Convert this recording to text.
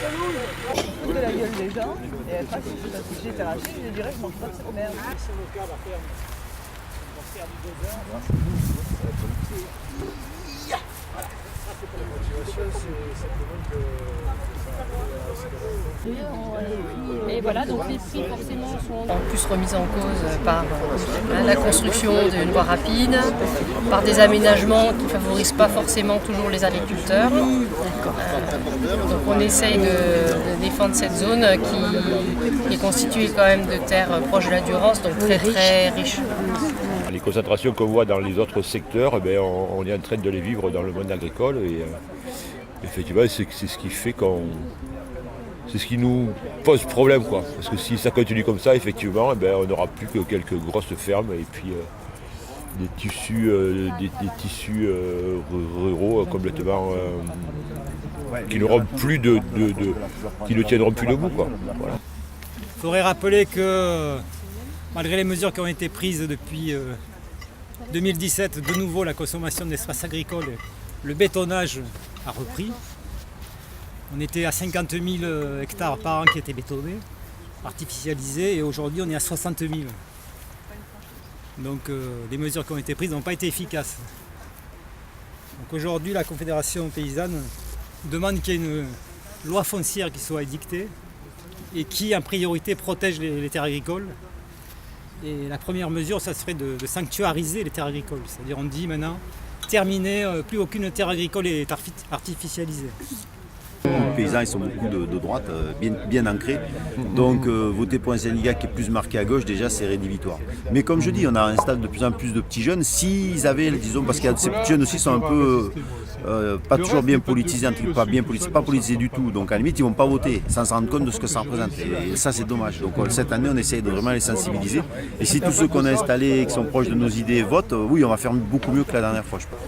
De la gueule des gens et être assis. Parce que si j'étais raciste, je dirais que je mange pas de cette merde. Et voilà, donc les prix forcément sont en plus remis en cause par la construction d'une voie rapide, par des aménagements qui ne favorisent pas forcément toujours les agriculteurs. Donc on essaye de défendre cette zone qui est constituée quand même de terres proches de la Durance, donc très très riche. Les concentrations qu'on voit dans les autres secteurs, on est en train de les vivre dans le monde agricole et effectivement c'est ce qui fait c'est ce qui nous pose problème, quoi. Parce que si ça continue comme ça, effectivement, on n'aura plus que quelques grosses fermes et puis des tissus ruraux complètement qui n'auront plus qui ne tiendront plus debout, quoi. Voilà. Il faudrait rappeler que malgré les mesures qui ont été prises depuis 2017, de nouveau la consommation d'espaces agricoles, le bétonnage a repris. On était à 50 000 hectares par an qui étaient bétonnés, artificialisés, et aujourd'hui on est à 60 000. Donc les mesures qui ont été prises n'ont pas été efficaces. Donc aujourd'hui la Confédération paysanne demande qu'il y ait une loi foncière qui soit édictée et qui en priorité protège les terres agricoles. Et la première mesure, ça serait de sanctuariser les terres agricoles. C'est-à-dire on dit maintenant, terminé, plus aucune terre agricole est artificialisée. Les paysans ils sont beaucoup de droite, bien ancrés. Donc voter pour un syndicat qui est plus marqué à gauche, déjà c'est rédhibitoire. Mais comme je dis, on a un stade de plus en plus de petits jeunes. S'ils avaient, disons, parce que ces petits jeunes aussi sont un peu pas toujours bien politisés, pas politisés du tout. Donc à la limite ils ne vont pas voter sans se rendre compte de ce que ça représente. Et ça c'est dommage. Donc cette année on essaye de vraiment les sensibiliser. Et si tous ceux qu'on a installés, qui sont proches de nos idées, votent, oui on va faire beaucoup mieux que la dernière fois, je pense.